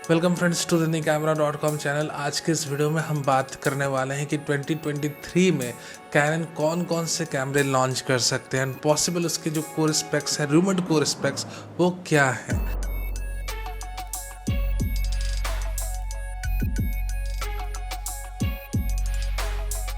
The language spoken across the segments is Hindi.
Welcome friends to camera.com channel. आज के इस वीडियो में हम बात करने वाले हैं कि 2023 में कैनन कौन कौन से कैमरे लॉन्च कर सकते हैं, पॉसिबल उसके जो कोर स्पेक्स हैं, रूमर्ड कोर स्पेक्स, वो क्या हैं।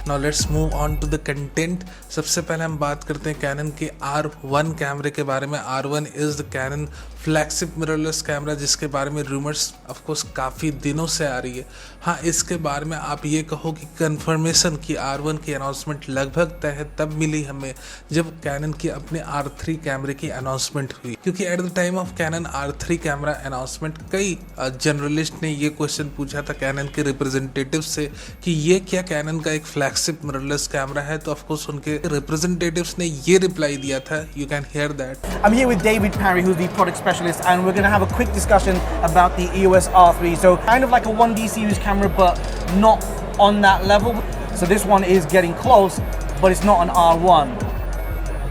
Now let's move on to the content. सबसे पहले हम बात करते हैं कैनन के R1 कैमरे के बारे में। R1 is the Canon flagship mirrorless camera, जिसके बारे में रूमर्स ऑफ कोर्स काफ़ी दिनों से आ रही है। हाँ, इसके बारे में आप ये कहो कि कंफर्मेशन की R1 की अनाउंसमेंट लगभग तय है तब मिली हमें जब कैनन की अपने R3 कैमरे की अनाउंसमेंट हुई, क्योंकि at the time of Canon R3 camera announcement कई जर्नलिस्ट ने ये क्वेश्चन पूछा था कैनन के रिप्रेजेंटेटिव से कि ये क्या कैनन का एक फ्लैगशिप मिररलेस कैमरा है। तो ऑफकोर्स उनके रिप्रेजेंटेटिव्स ने ये रिप्लाई दिया था, you can hear that. I'm here with David Parry, who's the product specialist, and we're going to have a quick discussion about the EOS R3. So kind of like a 1D series camera, but not on that level. So this one is getting close, but it's not an R1.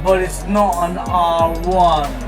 But it's not an R1.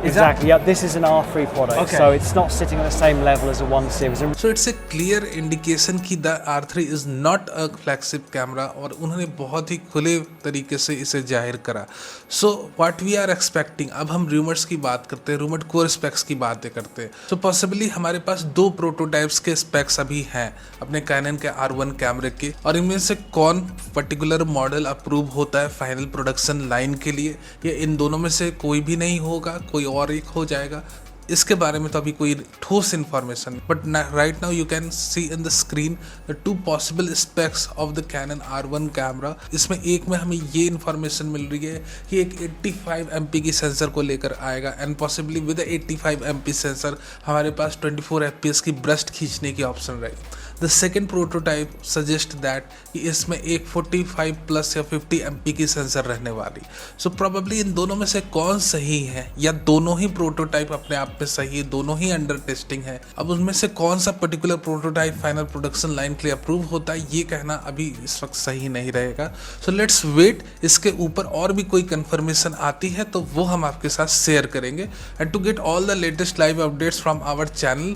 Exactly. Yeah, this is an R3 product, Okay. so it's not sitting on the same level as a 1 series. So it's a clear indication कि the R3 is not a flagship camera, और उन्होंने बहुत ही खुले तरीके से इसे जाहिर करा। So what we are expecting, अब हम रूमर्स की बात करते हैं, रूमर्ड कोर स्पेक्स की बातें करते हैं। सो पॉसिबली हमारे पास 2 प्रोटोटाइप्स के स्पेक्स अभी हैं अपने कैनन के R1 कैमरे के, और इनमें से कौन पर्टिकुलर मॉडल अप्रूव होता है फाइनल प्रोडक्शन लाइन के लिए, या इन दोनों में से कोई भी नहीं होगा, कोई और एक हो जाएगा, इसके बारे में तो अभी कोई ठोस information. But right now you can see in the screen the 2 possible specs of the Canon R1 camera. इसमें एक में हमें ये इन्फॉर्मेशन मिल रही है कि एक 85 MP की सेंसर को लेकर आएगा, and possibly with 85 MP sensor हमारे पास 24 FPS की ब्रस्ट खींचने की ऑप्शन रहेगी। The second prototype suggest that कि इसमें एक 45 प्लस या 50 MP की सेंसर रहने वाली। सो प्रोबेबली इन दोनों में से कौन सही है, या दोनों ही प्रोटोटाइप अपने आप में सही है, दोनों ही अंडर टेस्टिंग है। अब उनमें से कौन सा particular prototype final production line के लिए अप्रूव होता है, ये कहना अभी इस वक्त सही नहीं रहेगा। सो लेट्स वेट, इसके ऊपर और भी कोई कंफर्मेशन आती है तो वो हम आपके साथ शेयर करेंगे। And to get all the latest live updates from our channel,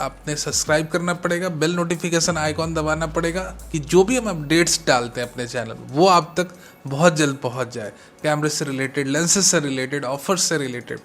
आपने सब्सक्राइब करना पड़ेगा, बेल नोटिफिकेशन आइकॉन दबाना पड़ेगा कि जो भी हम अपडेट्स डालते हैं अपने चैनल वो आप तक बहुत जल्द पहुंच जाए, कैमरे से रिलेटेड, लेंसेज से रिलेटेड, ऑफर्स से related.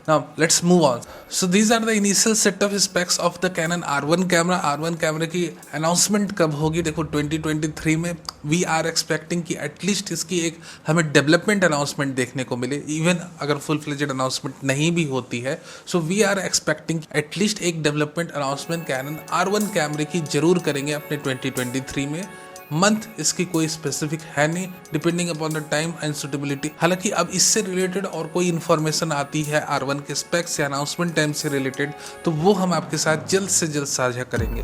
Now let's move on. So these are the initial set of specs of the Canon R1 camera. R1 कैमरे की अनाउंसमेंट कब होगी? देखो 2023 में वी आर एक्सपेक्टिंग कि एटलीस्ट इसकी एक हमें डेवलपमेंट अनाउंसमेंट देखने को मिले, इवन अगर फुल फ्लेजेड अनाउंसमेंट नहीं भी होती है। So we are expecting at least एक डेवलपमेंट अनाउंसमेंट कैनन R1 कैमरे की जरूर करेंगे अपने 2023 में। मंथ इसकी कोई स्पेसिफिक है नहीं, depending upon the time and suitability. हालांकि अब इससे रिलेटेड और कोई इन्फॉर्मेशन आती है R1 के स्पेक्स या अनाउंसमेंट टाइम से रिलेटेड, तो वो हम आपके साथ जल्द से जल्द साझा करेंगे।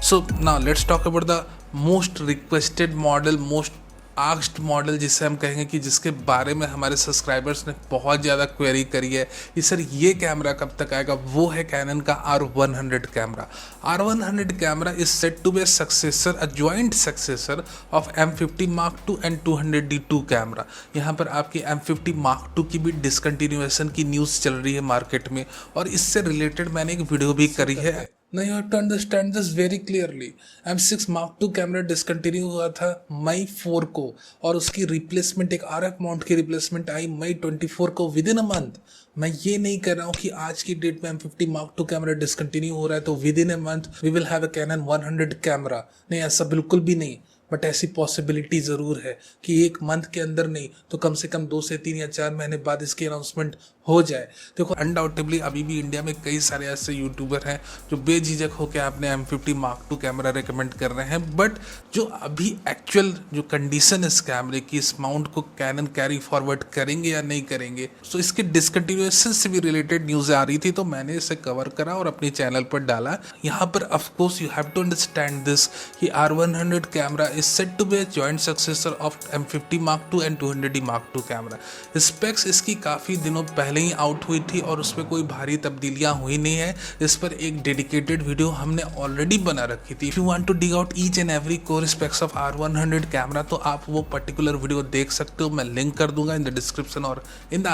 So now let's talk about the most requested model, most asked model, जिसे हम कहेंगे कि जिसके बारे में हमारे सब्सक्राइबर्स ने बहुत ज़्यादा क्वेरी करी है कि सर ये कैमरा कब तक आएगा। वो है कैनन का R100 camera. R100 camera is set to be successor, a joint successor of M50 Mark II and 200D2 camera. यहाँ पर आपकी M50 Mark II की भी डिसकंटिन्यूएशन की न्यूज़ चल रही है मार्केट में, और इससे रिलेटेड मैंने एक वीडियो भी करी है। Now you have to understand this very clearly. M6 Mark II camera discontinue हुआ था मई 4 को, और उसकी रिप्लेसमेंट एक RF माउंट की रिप्लेसमेंट आई मई 24 को, विद इन अ मंथ। मैं ये नहीं कर रहा हूँ कि आज की डेट में M50 Mark II camera discontinue हो रहा है तो within a month we will have a Canon 100 camera. नहीं, ऐसा बिल्कुल भी नहीं, बट ऐसी पॉसिबिलिटी ज़रूर है कि एक मंथ के अंदर नहीं तो कम से कम 2 से 3 या 4 महीने बाद इसकी अनाउंसमेंट हो जाए। देखो अनडाउटेबली अभी भी इंडिया में कई सारे ऐसे यूट्यूबर हैं जो बेझिझक होकर आपने M50 Mark II camera recommend कर रहे हैं, बट जो अभी एक्चुअल जो कंडीशन इस कैमरे की, इस माउंट को कैनन कैरी फॉरवर्ड करेंगे या नहीं करेंगे, तो इसके डिसकंटिन्यूएशन से भी रिलेटेड न्यूज़ आ रही थी, तो मैंने इसे कवर करा और अपने चैनल पर डाला। यहाँ पर of course you have to understand this कि R100 camera is said to be a joint successor of M50 Mark II and 200D Mark II camera. Specs इसकी काफ़ी दिनों पहले पहले ही आउट हुई थी और उसमें कोई भारी तब्दीलियां हुई नहीं है। इस पर एक डेडिकेटेड वीडियो हमने ऑलरेडी बना रखी थी। If you want to dig out each and every core specs of R100 camera तो आप वो पर्टिकुलर वीडियो देख सकते हो। मैं लिंक कर दूंगा इन द डिस्क्रिप्शन और in the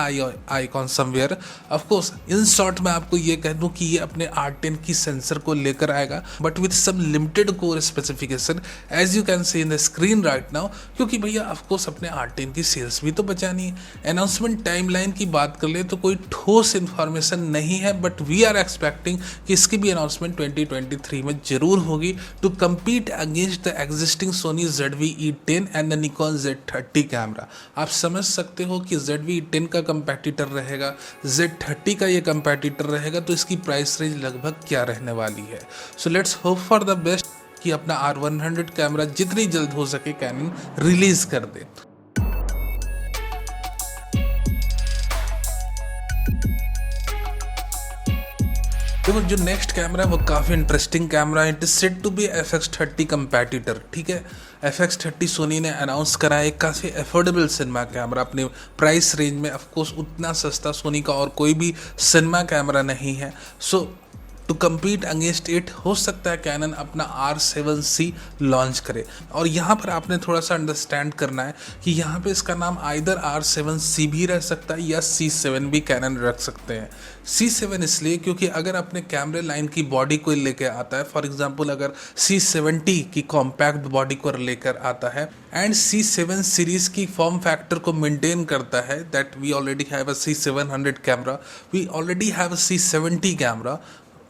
icon somewhere. Of course in short मैं आपको ये कह दूं कि ये अपने R10 की सेंसर को लेकर आएगा, but with some limited core specification as you can see in the screen right now, क्योंकि भैया ऑफ कोर्स अपने R10 की सेल्स भी तो बचानी है। अनाउंसमेंट टाइमलाइन की बात कर ले तो कोई ठोस इन्फॉर्मेशन नहीं है, बट वी आर एक्सपेक्टिंग कि इसकी भी अनाउंसमेंट 2023 में जरूर होगी to compete against the existing Sony ZV-E10 and the Nikon Z30 camera. आप समझ सकते हो कि ZV-E10 का कंपेटिटर रहेगा, Z30 का ये कंपेटिटर रहेगा, तो इसकी प्राइस रेंज लगभग क्या रहने वाली है। So let's hope for the best कि अपना R100 कैमरा जितनी जल्द हो सके कैनन रिलीज कर दे। देखो जो नेक्स्ट कैमरा है वो काफ़ी इंटरेस्टिंग कैमरा है। It is said to be FX30 competitor. ठीक है, FX30 सोनी ने अनाउंस करा है, काफ़ी अफोर्डेबल सिनेमा कैमरा अपने प्राइस रेंज में। ऑफकोर्स उतना सस्ता सोनी का और कोई भी सिनेमा कैमरा नहीं है। सो टू कम्पीट अगेंस्ट इट हो सकता है कैनन अपना R7C लॉन्च करे। और यहाँ पर आपने थोड़ा सा अंडरस्टैंड करना है कि यहाँ पे इसका नाम आइदर R7C भी रह सकता है या C7 भी कैनन रख सकते हैं। C7 इसलिए क्योंकि अगर अपने कैमरे लाइन की बॉडी को लेकर आता है, फॉर एग्जांपल अगर C70 की कॉम्पैक्ट बॉडी को लेकर आता है एंड C7 सीरीज की फॉर्म फैक्टर को मेंटेन करता है, that we already have a C700 camera, we already have a C70 camera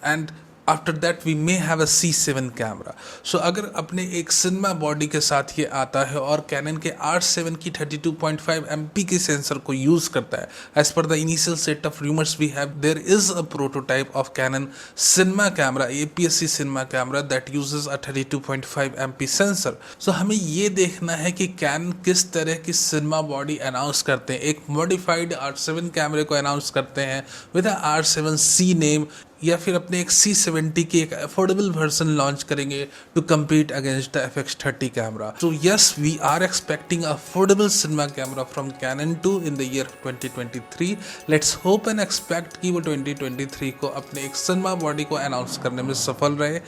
and after that we may have a C7 camera. So अगर अपने एक सिनेमा बॉडी के साथ ये आता है और कैनन के R7 की 32.5 MP की सेंसर को यूज़ करता है, as per the initial set of rumours we have there is a prototype of Canon cinema camera, APS-C cinema camera that uses a 32.5 MP सेंसर। सो हमें ये देखना है कि कैनन किस तरह की सिनेमा बॉडी अनाउंस करते हैं। एक मॉडिफाइड R7 कैमरे को अनाउंस करते हैं विद R7C नेम, या फिर अपने एक C70 की एक अफोर्डेबल वर्जन लॉन्च करेंगे to compete against the FX30 camera. So yes, we are expecting affordable cinema camera from Canon 2 in the year 2023। Let's hope and expect कि वो 2023 को अपने एक सिनेमा बॉडी को अनाउंस करने में सफल रहे।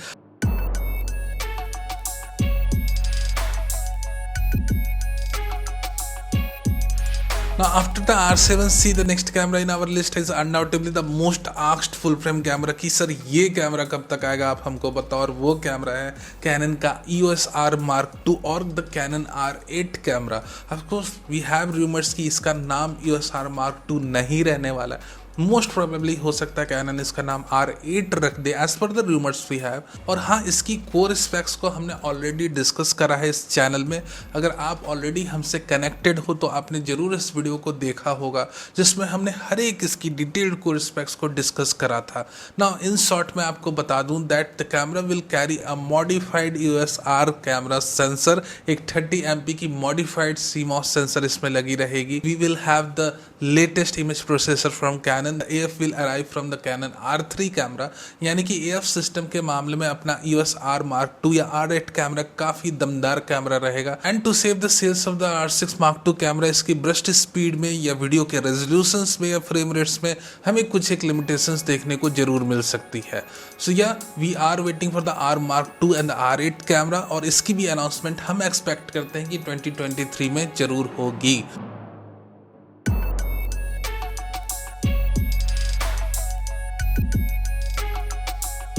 Now after the R7C, the next camera in our list is undoubtedly the most asked full frame camera कि सर ये कैमरा कब तक आएगा आप हमको बताओ। और वो कैमरा है कैनन का EOS R Mark II और the Canon R8 camera. Of course we have rumours कि इसका नाम EOS R Mark II नहीं रहने वाला है। मोस्ट प्रोबेबली हो सकता है कैनन इसका नाम R8 रख दे as per the rumours we have. और हाँ, इसकी कोर स्पेक्स को हमने ऑलरेडी डिस्कस करा है इस चैनल में। अगर आप ऑलरेडी हमसे कनेक्टेड हो तो आपने ज़रूर इस वीडियो को देखा होगा जिसमें हमने हर एक इसकी डिटेल्ड कोर स्पेक्स को डिस्कस करा था। नाउ इन शॉर्ट मैं आपको बता दूं that the camera will carry a modified EOS R camera sensor. एक 30 MP की मॉडिफाइड CMOS सेंसर इसमें लगी रहेगी। We will have the latest image processor from Canon. AF will arrive from the Canon R3 camera, यानी कि AF सिस्टम के मामले में अपना EOS R Mark II या R8 कैमरा काफ़ी दमदार कैमरा रहेगा। And to save the sales of the R6 Mark II camera, इसकी ब्रस्ट स्पीड में या वीडियो के रेजोल्यूशंस में या फ्रेम रेट्स में हमें कुछ एक लिमिटेशंस देखने को जरूर मिल सकती है। So yeah we are waiting for the R Mark II and the R8 camera, और इसकी भी अनाउंसमेंट हम एक्सपेक्ट करते हैं कि 2023 में जरूर होगी।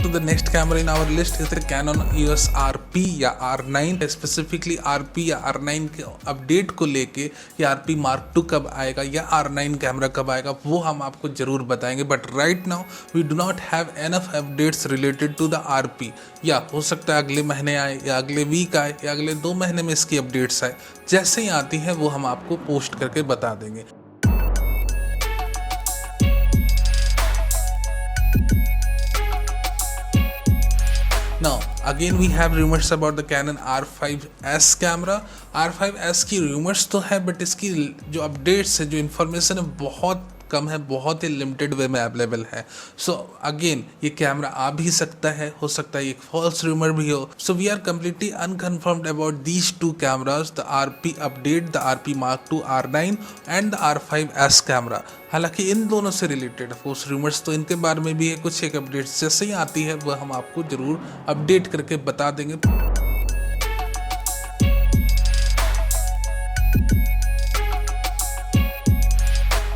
So the next camera in our list is the Canon EOS RP या R9, स्पेसिफिकली RP या R9 के अपडेट को लेके कि RP Mark II कब आएगा या R9 कैमरा कब आएगा वो हम आपको जरूर बताएंगे। But right now we do not have enough updates related to the RP। या हो सकता है अगले महीने आए या अगले वीक आए या अगले 2 महीने में इसकी अपडेट्स आए। जैसे ही आती हैं वो हम आपको पोस्ट करके बता देंगे। Now again we have rumors about the Canon R5S camera. R5S की rumors तो है बट इसकी जो अपडेट्स है, जो इन्फॉर्मेशन है, बहुत कम है, बहुत ही लिमिटेड वे में अवेलेबल है। सो अगेन ये कैमरा आ भी सकता है, हो सकता है एक फॉल्स रूमर भी हो। So we are completely unconfirmed about these two cameras, the RP update, the RP Mark II R9 and the R5S camera. हालांकि इन दोनों से रिलेटेड ऑफकोर्स रूमर्स तो इनके बारे में भी है, कुछ एक अपडेट्स जैसे ही आती है वह हम आपको जरूर अपडेट करके बता देंगे।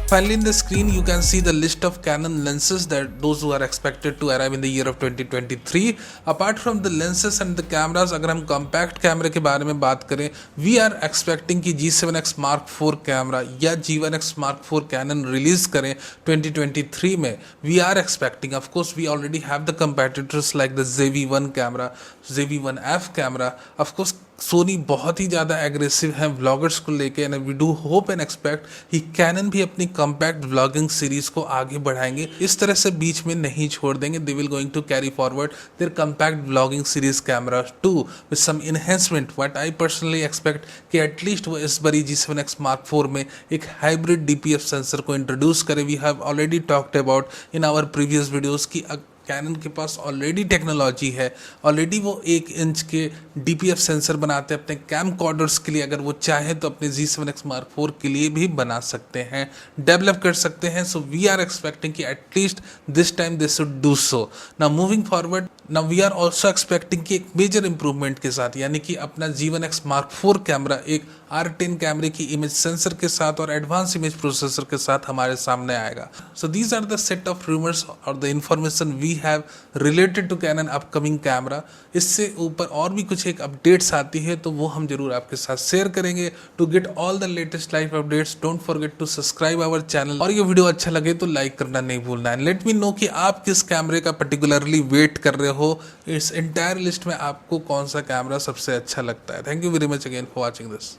Finally, in the screen you can see the list of Canon lenses that those who are expected to arrive in the year of 2023. Apart from the lenses and the cameras, अगर हम compact कैमरे के बारे में बात करें, we are expecting कि G7X Mark IV कैमरा या G1X Mark IV Canon release करें 2023 में। We are expecting, of course we already have the competitors like the ZV-1 camera, ZV-1F camera. of course Sony बहुत ही ज़्यादा एग्रेसिव है व्लॉगर्स को लेके, and we do hope and expect कि कैनन भी अपनी कॉम्पैक्ट व्लॉगिंग सीरीज को आगे बढ़ाएंगे, इस तरह से बीच में नहीं छोड़ देंगे। They will going to carry forward their compact vlogging series camera too with some enhancement. What I personally expect कि एटलीस्ट वो इस बारी G7X Mark IV में एक हाइब्रिड DPF सेंसर को इंट्रोड्यूस करे। We have already talked about in our previous videos की कैनन के पास ऑलरेडी टेक्नोलॉजी है, ऑलरेडी वो 1 इंच के DPF सेंसर बनाते हैं अपने कैम कॉर्डर्स के लिए। अगर वो चाहे तो अपने G7X Mark IV के लिए भी बना सकते हैं, डेवलप कर सकते हैं। सो वी आर एक्सपेक्टिंग कि at least this time they should do so. Now moving forward, now we are also expecting कि एक मेजर इंप्रूवमेंट के साथ, यानी कि अपना G1X Mark IV कैमरा एक R10 कैमरे की इमेज सेंसर के साथ और एडवांस इमेज प्रोसेसर के साथ हमारे सामने आएगा। So these are the set of rumours और the information we have related to Canon upcoming camera. इससे ऊपर और भी कुछ एक अपडेट्स आती है तो वो हम जरूर आपके साथ शेयर करेंगे। To get all the latest live updates don't forget to subscribe our channel, और ये वीडियो अच्छा लगे तो लाइक करना नहीं भूलना है। लेट मी नो कि आप किस कैमरे का पर्टिकुलरली वेट कर रहे हो, इस एंटायर लिस्ट में आपको कौन सा कैमरा सबसे अच्छा लगता है। Thank you very much again for watching this.